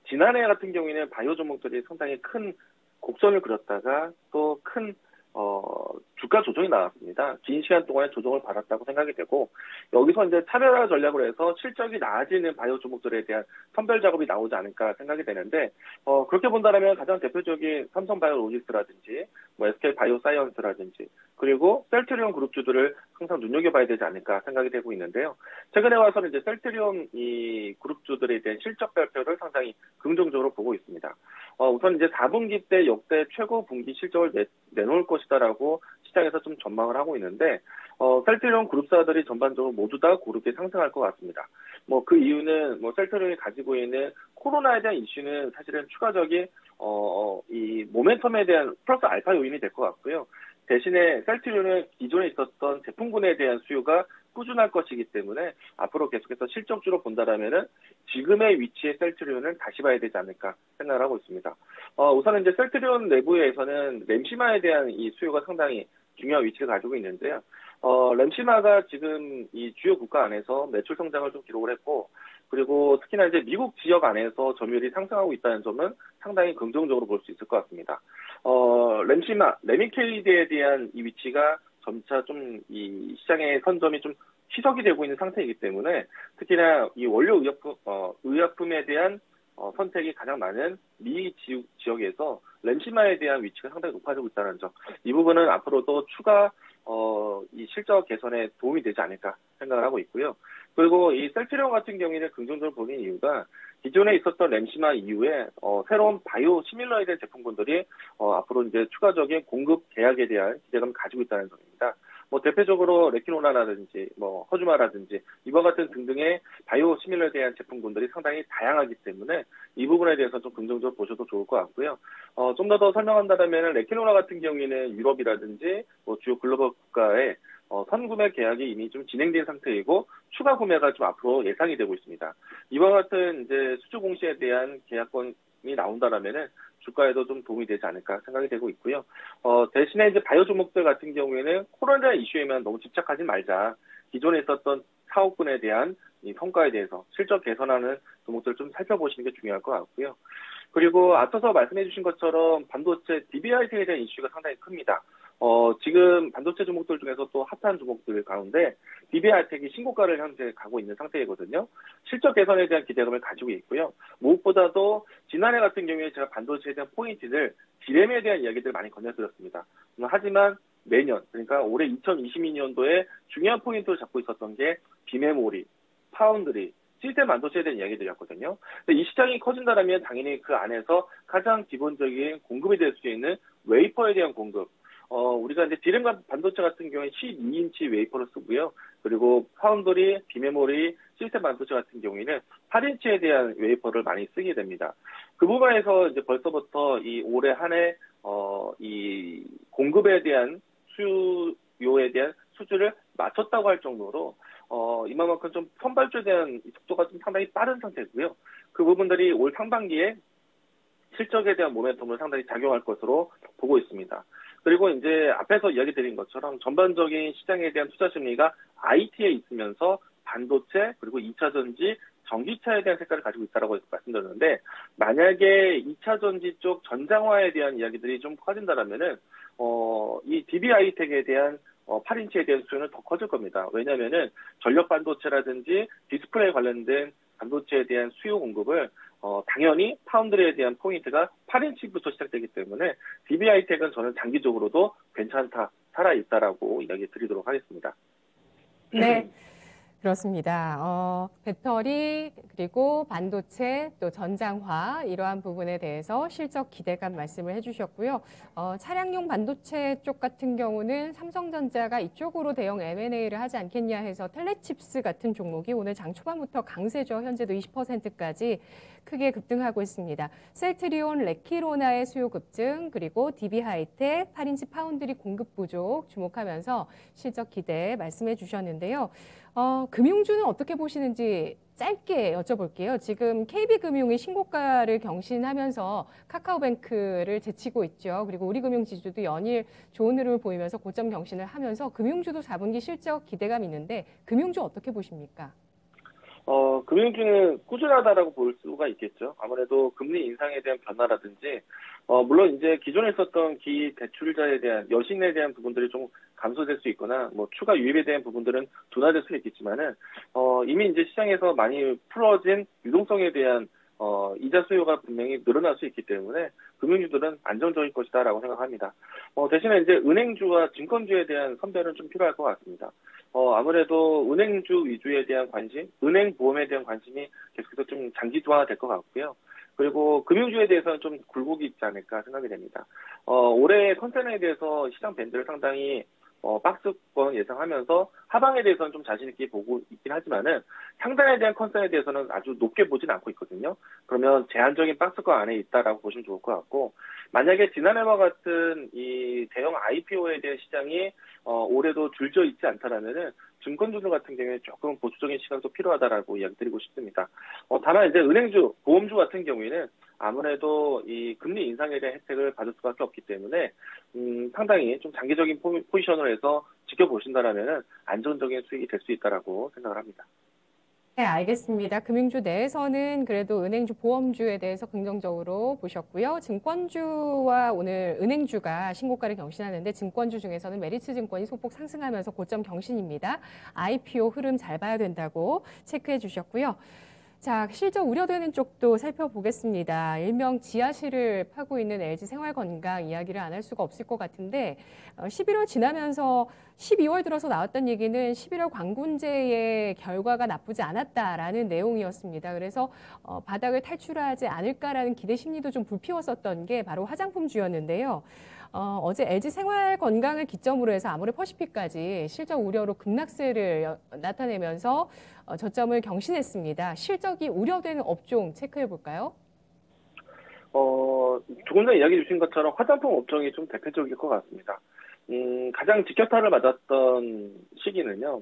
지난해 같은 경우에는 바이오 종목들이 상당히 큰 곡선을 그렸다가 또 큰 주가 조정이 나왔습니다. 긴 시간 동안에 조정을 받았다고 생각이 되고, 여기서 이제 차별화 전략으로 해서 실적이 나아지는 바이오 종목들에 대한 선별 작업이 나오지 않을까 생각이 되는데, 그렇게 본다면 가장 대표적인 삼성바이오로직스라든지, SK 바이오사이언스라든지, 그리고 셀트리온 그룹주들을 항상 눈여겨봐야 되지 않을까 생각이 되고 있는데요. 최근에 와서는 이제 셀트리온 이 그룹주들에 대한 실적 발표를 상당히 긍정적으로 보고 있습니다. 우선 이제 4분기 때 역대 최고 분기 실적을 내놓을 것이다라고 시장에서 좀 전망을 하고 있는데, 셀트리온 그룹사들이 전반적으로 모두 다 고르게 상승할 것 같습니다. 그 이유는 셀트리온이 가지고 있는 코로나에 대한 이슈는 사실은 추가적인 이 모멘텀에 대한 플러스 알파 요인이 될 것 같고요. 대신에 셀트리온은 기존에 있었던 제품군에 대한 수요가 꾸준할 것이기 때문에 앞으로 계속해서 실적주로 본다라면은 지금의 위치의 셀트리온을 다시 봐야 되지 않을까 생각을 하고 있습니다. 우선은 이제 셀트리온 내부에서는 램시마에 대한 이 수요가 상당히 중요한 위치를 가지고 있는데요. 램시마가 지금 이 주요 국가 안에서 매출 성장을 좀 기록을 했고, 그리고 특히나 이제 미국 지역 안에서 점유율이 상승하고 있다는 점은 상당히 긍정적으로 볼 수 있을 것 같습니다. 램시마, 레미케이드에 대한 이 위치가 점차 좀 이 시장의 선점이 좀 희석이 되고 있는 상태이기 때문에 특히나 이 원료 의약품에 대한 선택이 가장 많은 미 지역에서 램시마에 대한 위치가 상당히 높아지고 있다는 점. 이 부분은 앞으로도 추가 이 실적 개선에 도움이 되지 않을까 생각을 하고 있고요. 그리고 이 셀트리온 같은 경우에는 긍정적으로 보는 이유가 기존에 있었던 램시마 이후에 새로운 바이오 시밀러에 대한 제품군들이 앞으로 이제 추가적인 공급 계약에 대한 기대감을 가지고 있다는 점입니다. 대표적으로 레키노라라든지 허주마라든지 이와 같은 등등의 바이오 시밀러에 대한 제품군들이 상당히 다양하기 때문에 이 부분에 대해서 좀 긍정적으로 보셔도 좋을 것 같고요. 좀 더 설명한다면 레키노라 같은 경우에는 유럽이라든지 주요 글로벌 국가에 선구매 계약이 이미 좀 진행된 상태이고 추가 구매가 좀 앞으로 예상이 되고 있습니다. 이와 같은 이제 수주 공시에 대한 계약권이 나온다라면은 주가에도 좀 도움이 되지 않을까 생각이 되고 있고요. 대신에 이제 바이오 종목들 같은 경우에는 코로나 이슈에만 너무 집착하지 말자. 기존에 있었던 사업군에 대한 이 성과에 대해서 실적 개선하는 종목들 좀 살펴보시는 게 중요할 것 같고요. 그리고 앞서서 말씀해 주신 것처럼 반도체 DBIT에 대한 이슈가 상당히 큽니다. 지금 반도체 종목들 중에서 또 핫한 종목들 가운데 DBI텍이 신고가를 현재 가고 있는 상태이거든요. 실적 개선에 대한 기대감을 가지고 있고요. 무엇보다도 지난해 같은 경우에 제가 반도체에 대한 포인트를 디램에 대한 이야기들 많이 건네드렸습니다. 하지만 매년, 그러니까 올해 2022년도에 중요한 포인트를 잡고 있었던 게 비메모리, 파운드리, 시스템 반도체에 대한 이야기들이었거든요. 근데 이 시장이 커진다면 당연히 그 안에서 가장 기본적인 공급이 될 수 있는 웨이퍼에 대한 공급, 우리가 이제 디램 반도체 같은 경우에 12인치 웨이퍼를 쓰고요. 그리고 파운드리, 비메모리, 시스템 반도체 같은 경우에는 8인치에 대한 웨이퍼를 많이 쓰게 됩니다. 그 부분에서 이제 벌써부터 이 올해 한 해, 이 공급에 대한 수요에 대한 수주를 맞췄다고 할 정도로, 이만큼 좀 선발주에 대한 속도가 좀 상당히 빠른 상태고요. 그 부분들이 올 상반기에 실적에 대한 모멘텀을 상당히 작용할 것으로 보고 있습니다. 그리고 이제 앞에서 이야기 드린 것처럼 전반적인 시장에 대한 투자 심리가 IT에 있으면서 반도체 그리고 2차 전지, 전기차에 대한 색깔을 가지고 있다고 말씀드렸는데 만약에 2차 전지 쪽 전장화에 대한 이야기들이 좀 커진다라면은 이 DBI텍에 대한 8인치에 대한 수요는 더 커질 겁니다. 왜냐하면은 전력 반도체라든지 디스플레이 관련된 반도체에 대한 수요 공급을 당연히 파운드에 대한 포인트가 8인치부터 시작되기 때문에 DB하이텍은 저는 장기적으로도 괜찮다, 살아있다라고 이야기 드리도록 하겠습니다. 네. 그렇습니다. 배터리, 그리고 반도체, 또 전장화, 이러한 부분에 대해서 실적 기대감 말씀을 해주셨고요. 차량용 반도체 쪽 같은 경우는 삼성전자가 이쪽으로 대형 M&A를 하지 않겠냐 해서 텔레칩스 같은 종목이 오늘 장 초반부터 강세죠. 현재도 20%까지 크게 급등하고 있습니다. 셀트리온, 레키로나의 수요 급증, 그리고 DB하이텍, 8인치 파운드리 공급 부족 주목하면서 실적 기대 말씀해 주셨는데요. 금융주는 어떻게 보시는지 짧게 여쭤볼게요. 지금 KB금융이 신고가를 경신하면서 카카오뱅크를 제치고 있죠. 그리고 우리금융지주도 연일 좋은 흐름을 보이면서 고점 경신을 하면서 금융주도 4분기 실적 기대감이 있는데 금융주 어떻게 보십니까? 금융주는 꾸준하다라고 볼 수가 있겠죠. 아무래도 금리 인상에 대한 변화라든지, 물론 이제 기존에 있었던 기대출자에 대한 여신에 대한 부분들이 좀 감소될 수 있거나, 추가 유입에 대한 부분들은 둔화될 수 있겠지만은, 이미 이제 시장에서 많이 풀어진 유동성에 대한 이자 수요가 분명히 늘어날 수 있기 때문에 금융주들은 안정적일 것이다라고 생각합니다. 대신에 이제 은행주와 증권주에 대한 선별은 좀 필요할 것 같습니다. 아무래도 은행주 위주에 대한 관심, 은행 보험에 대한 관심이 계속해서 좀 장기화가 될 것 같고요. 그리고 금융주에 대해서는 좀 굴곡이 있지 않을까 생각이 됩니다. 올해 컨센에 대해서 시장 밴드를 상당히 박스권 예상하면서 하방에 대해서는 좀 자신 있게 보고 있긴 하지만은 상단에 대한 컨센에 대해서는 아주 높게 보진 않고 있거든요. 그러면 제한적인 박스권 안에 있다라고 보시면 좋을 것 같고, 만약에 지난해와 같은 이 대형 IPO에 대한 시장이 올해도 줄져 있지 않다라면은 증권주들 같은 경우에 조금 보수적인 시각도 필요하다라고 이야기 드리고 싶습니다. 다만 이제 은행주, 보험주 같은 경우에는 아무래도 이 금리 인상에 대한 혜택을 받을 수밖에 없기 때문에 상당히 좀 장기적인 포지션을 해서 지켜보신다라면은 안정적인 수익이 될 수 있다라고 생각을 합니다. 네, 알겠습니다. 금융주 내에서는 그래도 은행주, 보험주에 대해서 긍정적으로 보셨고요. 증권주와 오늘 은행주가 신고가를 경신하는데 증권주 중에서는 메리츠증권이 소폭 상승하면서 고점 경신입니다. IPO 흐름 잘 봐야 된다고 체크해 주셨고요. 자, 실적 우려되는 쪽도 살펴보겠습니다. 일명 지하실을 파고 있는 LG생활건강 이야기를 안 할 수가 없을 것 같은데 11월 지나면서 12월 들어서 나왔던 얘기는 11월 광군제의 결과가 나쁘지 않았다라는 내용이었습니다. 그래서 바닥을 탈출하지 않을까라는 기대 심리도 좀 불피웠었던 게 바로 화장품주였는데요. 어제 LG생활건강을 기점으로 해서 아모레퍼시픽까지 실적 우려로 급락세를 나타내면서 저점을 경신했습니다. 실적이 우려되는 업종 체크해 볼까요? 조금 전에 이야기 주신 것처럼 화장품 업종이 좀 대표적일 것 같습니다. 가장 직격탄을 맞았던 시기는요,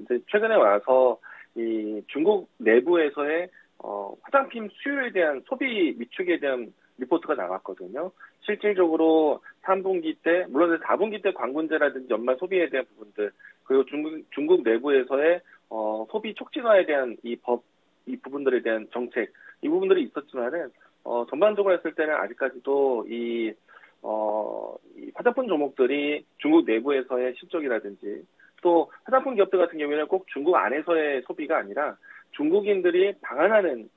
이제 최근에 와서 이 중국 내부에서의 화장품 수요에 대한 소비 위축에 대한 리포트가 나왔거든요. 실질적으로 3분기 때, 물론 4분기 때 광군제라든지 연말 소비에 대한 부분들, 그리고 중국 내부에서의 소비 촉진화에 대한 이 부분들에 대한 정책, 이 부분들이 있었지만은, 전반적으로 했을 때는 아직까지도 이 화장품 종목들이 중국 내부에서의 실적이라든지, 또 화장품 기업들 같은 경우에는 꼭 중국 안에서의 소비가 아니라 중국인들이 방한하는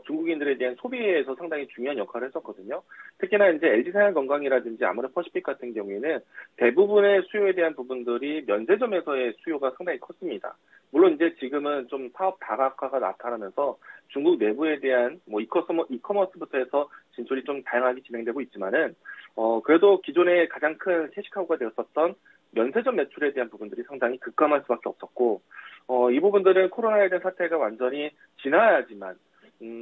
중국인들에 대한 소비에서 상당히 중요한 역할을 했었거든요. 특히나 이제 LG생활건강이라든지 아모레퍼시픽 같은 경우에는 대부분의 수요에 대한 부분들이 면세점에서의 수요가 상당히 컸습니다. 물론 이제 지금은 좀 사업 다각화가 나타나면서 중국 내부에 대한 이커머스부터 해서 진출이 좀 다양하게 진행되고 있지만은 그래도 기존에 가장 큰 캐시카우가 되었었던 면세점 매출에 대한 부분들이 상당히 급감할 수밖에 없었고, 이 부분들은 코로나에 대한 사태가 완전히 지나야지만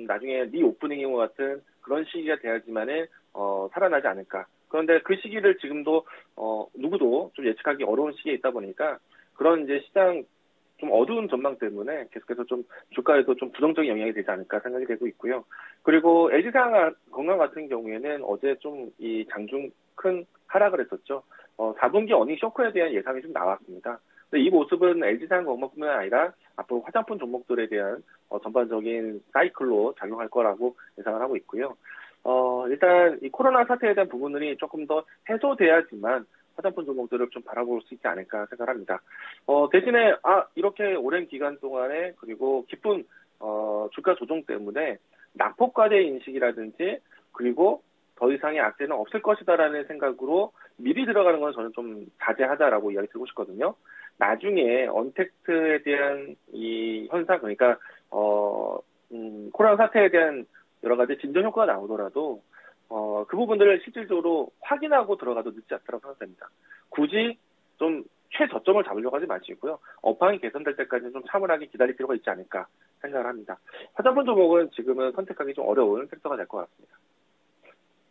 나중에 리오프닝과 같은 그런 시기가 돼야지만은 살아나지 않을까. 그런데 그 시기를 지금도 누구도 좀 예측하기 어려운 시기에 있다 보니까 그런 이제 시장 좀 어두운 전망 때문에 계속해서 좀 주가에도 좀 부정적인 영향이 되지 않을까 생각이 되고 있고요. 그리고 LG생활건강 같은 경우에는 어제 좀 이 장중 큰 하락을 했었죠. 4분기 어닝 쇼크에 대한 예상이 좀 나왔습니다. 근데 이 모습은 LG생활건강뿐만 아니라 앞으로 화장품 종목들에 대한 전반적인 사이클로 작용할 거라고 예상을 하고 있고요. 일단 이 코로나 사태에 대한 부분들이 조금 더 해소돼야지만 화장품 종목들을 좀 바라볼 수 있지 않을까 생각합니다. 대신에 이렇게 오랜 기간 동안에 그리고 기쁜 주가 조정 때문에 낙폭과대 인식이라든지 그리고 더 이상의 악재는 없을 것이다라는 생각으로 미리 들어가는 건 저는 좀 자제하자라고 이야기 드리고 싶거든요. 나중에 언택트에 대한 이 현상, 그러니까 코로나 사태에 대한 여러 가지 진정 효과가 나오더라도 그 부분들을 실질적으로 확인하고 들어가도 늦지 않다고 생각됩니다. 굳이 좀 최저점을 잡으려고 하지 마시고요. 업황이 개선될 때까지는 좀 차분하게 기다릴 필요가 있지 않을까 생각을 합니다. 화장품 종목은 지금은 선택하기 좀 어려운 섹터가 될 것 같습니다.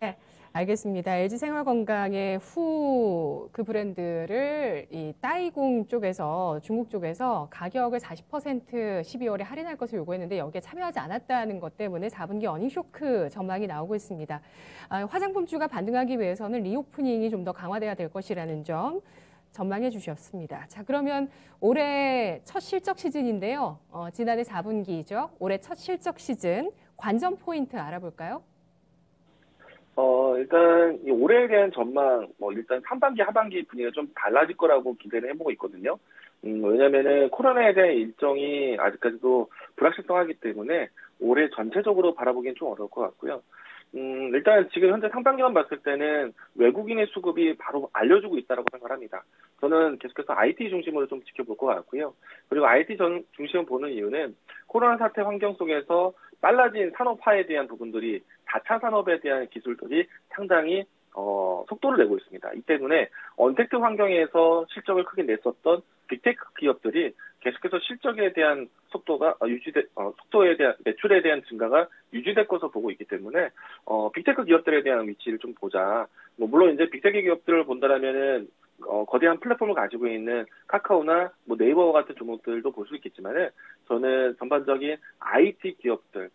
네, 알겠습니다. LG생활건강의 후 그 브랜드를 이 따이궁 쪽에서 중국 쪽에서 가격을 40% 12월에 할인할 것을 요구했는데 여기에 참여하지 않았다는 것 때문에 4분기 어닝 쇼크 전망이 나오고 있습니다. 화장품주가 반등하기 위해서는 리오프닝이 좀 더 강화돼야 될 것이라는 점 전망해 주셨습니다. 자, 그러면 올해 첫 실적 시즌인데요. 지난해 4분기죠. 올해 첫 실적 시즌 관전 포인트 알아볼까요? 일단 이 올해에 대한 전망, 일단 상반기, 하반기 분위기가 좀 달라질 거라고 기대를 해보고 있거든요. 왜냐면은 코로나에 대한 일정이 아직까지도 불확실성하기 때문에 올해 전체적으로 바라보기엔 좀 어려울 것 같고요. 일단 지금 현재 상반기만 봤을 때는 외국인의 수급이 바로 알려주고 있다고 생각합니다. 저는 계속해서 IT 중심으로 좀 지켜볼 것 같고요. 그리고 IT 중심으로 보는 이유는 코로나 사태 환경 속에서 빨라진 산업화에 대한 부분들이 4차 산업에 대한 기술들이 상당히 속도를 내고 있습니다. 이 때문에 언택트 환경에서 실적을 크게 냈었던 빅테크 기업들이 계속해서 실적에 대한 속도가 속도에 대한 매출에 대한 증가가 유지될 것으로 보고 있기 때문에 빅테크 기업들에 대한 위치를 좀 보자. 물론 이제 빅테크 기업들을 본다라면은 거대한 플랫폼을 가지고 있는 카카오나 네이버 같은 종목들도 볼 수 있겠지만은 저는 전반적인 IT 기업들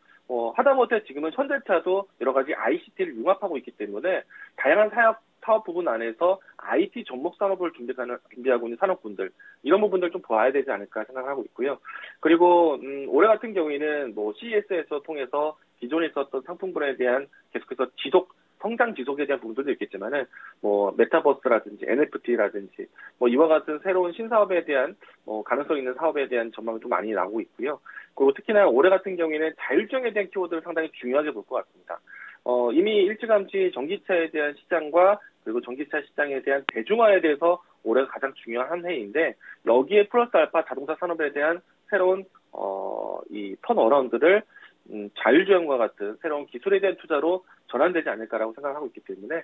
하다못해 지금은 현대차도 여러 가지 ICT를 융합하고 있기 때문에 다양한 사업 부분 안에서 IT 접목 산업을 준비하고 있는 산업군들 이런 부분들 좀 봐야 되지 않을까 생각하고 있고요. 그리고 올해 같은 경우에는 CES에서 통해서 기존에 있었던 상품군에 대한 계속해서 성장 지속에 대한 부분들도 있겠지만은 메타버스라든지 NFT라든지 이와 같은 새로운 신사업에 대한 가능성 있는 사업에 대한 전망이 좀 많이 나오고 있고요. 그리고 특히나 올해 같은 경우에는 자율주행에 대한 키워드를 상당히 중요하게 볼 것 같습니다. 이미 일찌감치 전기차에 대한 시장과 그리고 전기차 시장에 대한 대중화에 대해서 올해가 가장 중요한 한 해인데 여기에 플러스 알파 자동차 산업에 대한 새로운 이 턴어라운드를 자율주행과 같은 새로운 기술에 대한 투자로 전환되지 않을까라고 생각하고 있기 때문에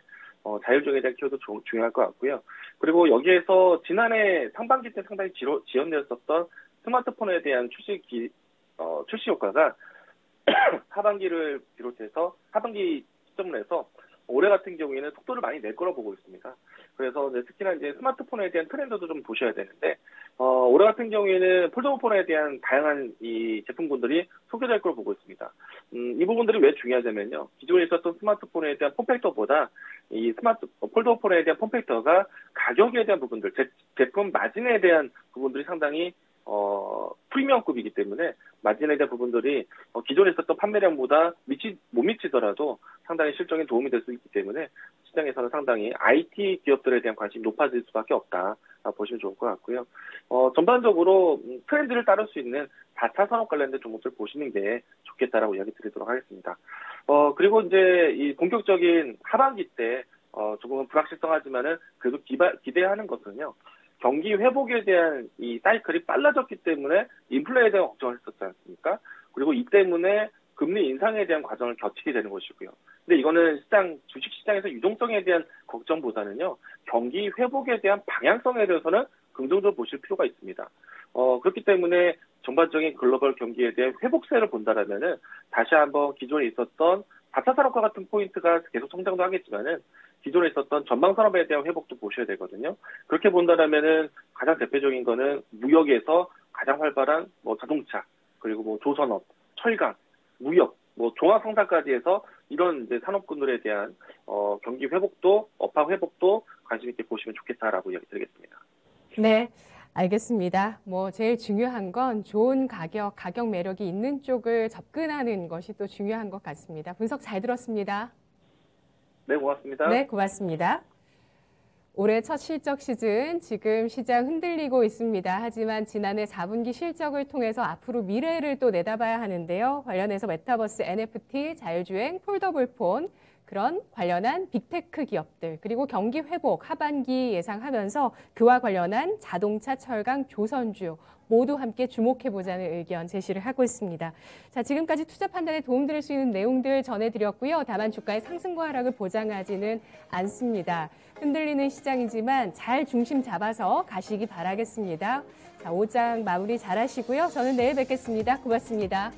자율주행에 대한 키워드 중요할 것 같고요. 그리고 여기에서 지난해 상반기 때 상당히 지연되었었던 스마트폰에 대한 출시 효과가 하반기를 비롯해서 하반기 시점으로 해서 올해 같은 경우에는 속도를 많이 낼 거라고 보고 있습니다. 그래서 특히나 이제 스마트폰에 대한 트렌드도 좀 보셔야 되는데 올해 같은 경우에는 폴더폰에 대한 다양한 이 제품군들이 소개될 걸 보고 있습니다. 이 부분들이 왜 중요하냐면요. 기존에 있었던 스마트폰에 대한 폼팩터보다 이 폴더폰에 대한 폼팩터가 가격에 대한 부분들, 제품 마진에 대한 부분들이 상당히 프리미엄급이기 때문에 마진에 대한 부분들이 기존에 있었던 판매량보다 못 미치더라도 상당히 실적에 도움이 될 수 있기 때문에 시장에서는 상당히 IT 기업들에 대한 관심이 높아질 수밖에 없다 보시면 좋을 것 같고요. 전반적으로 트렌드를 따를 수 있는 4차 산업 관련된 종목들 보시는 게 좋겠다라고 이야기 드리도록 하겠습니다. 그리고 이제 이 본격적인 하반기 때 조금은 불확실성하지만은 그래도 기대하는 것은요. 경기 회복에 대한 이 사이클이 빨라졌기 때문에 인플레에 대한 걱정을 했었지 않습니까? 그리고 이 때문에 금리 인상에 대한 과정을 거치게 되는 것이고요. 근데 이거는 주식시장에서 유동성에 대한 걱정보다는요, 경기 회복에 대한 방향성에 대해서는 긍정적으로 보실 필요가 있습니다. 그렇기 때문에 전반적인 글로벌 경기에 대한 회복세를 본다라면은 다시 한번 기존에 있었던 4차 산업과 같은 포인트가 계속 성장도 하겠지만은 기존에 있었던 전방 산업에 대한 회복도 보셔야 되거든요. 그렇게 본다라면은 가장 대표적인 거는 무역에서 가장 활발한 자동차, 그리고 조선업, 철강, 무역, 종합 상사까지 해서 이런 이제 산업군들에 대한 경기 회복도 업황 회복도 관심 있게 보시면 좋겠다라고 이야기 드리겠습니다. 네. 알겠습니다. 제일 중요한 건 좋은 가격 매력이 있는 쪽을 접근하는 것이 또 중요한 것 같습니다. 분석 잘 들었습니다. 네, 고맙습니다. 네, 고맙습니다. 올해 첫 실적 시즌, 지금 시장 흔들리고 있습니다. 하지만 지난해 4분기 실적을 통해서 앞으로 미래를 또 내다봐야 하는데요. 관련해서 메타버스, NFT, 자율주행, 폴더블폰, 그런 관련한 빅테크 기업들, 그리고 경기 회복 하반기 예상하면서 그와 관련한 자동차, 철강, 조선주 모두 함께 주목해보자는 의견 제시를 하고 있습니다. 자, 지금까지 투자 판단에 도움드릴 수 있는 내용들 전해드렸고요. 다만 주가의 상승과 하락을 보장하지는 않습니다. 흔들리는 시장이지만 잘 중심 잡아서 가시기 바라겠습니다. 자, 5장 마무리 잘 하시고요. 저는 내일 뵙겠습니다. 고맙습니다.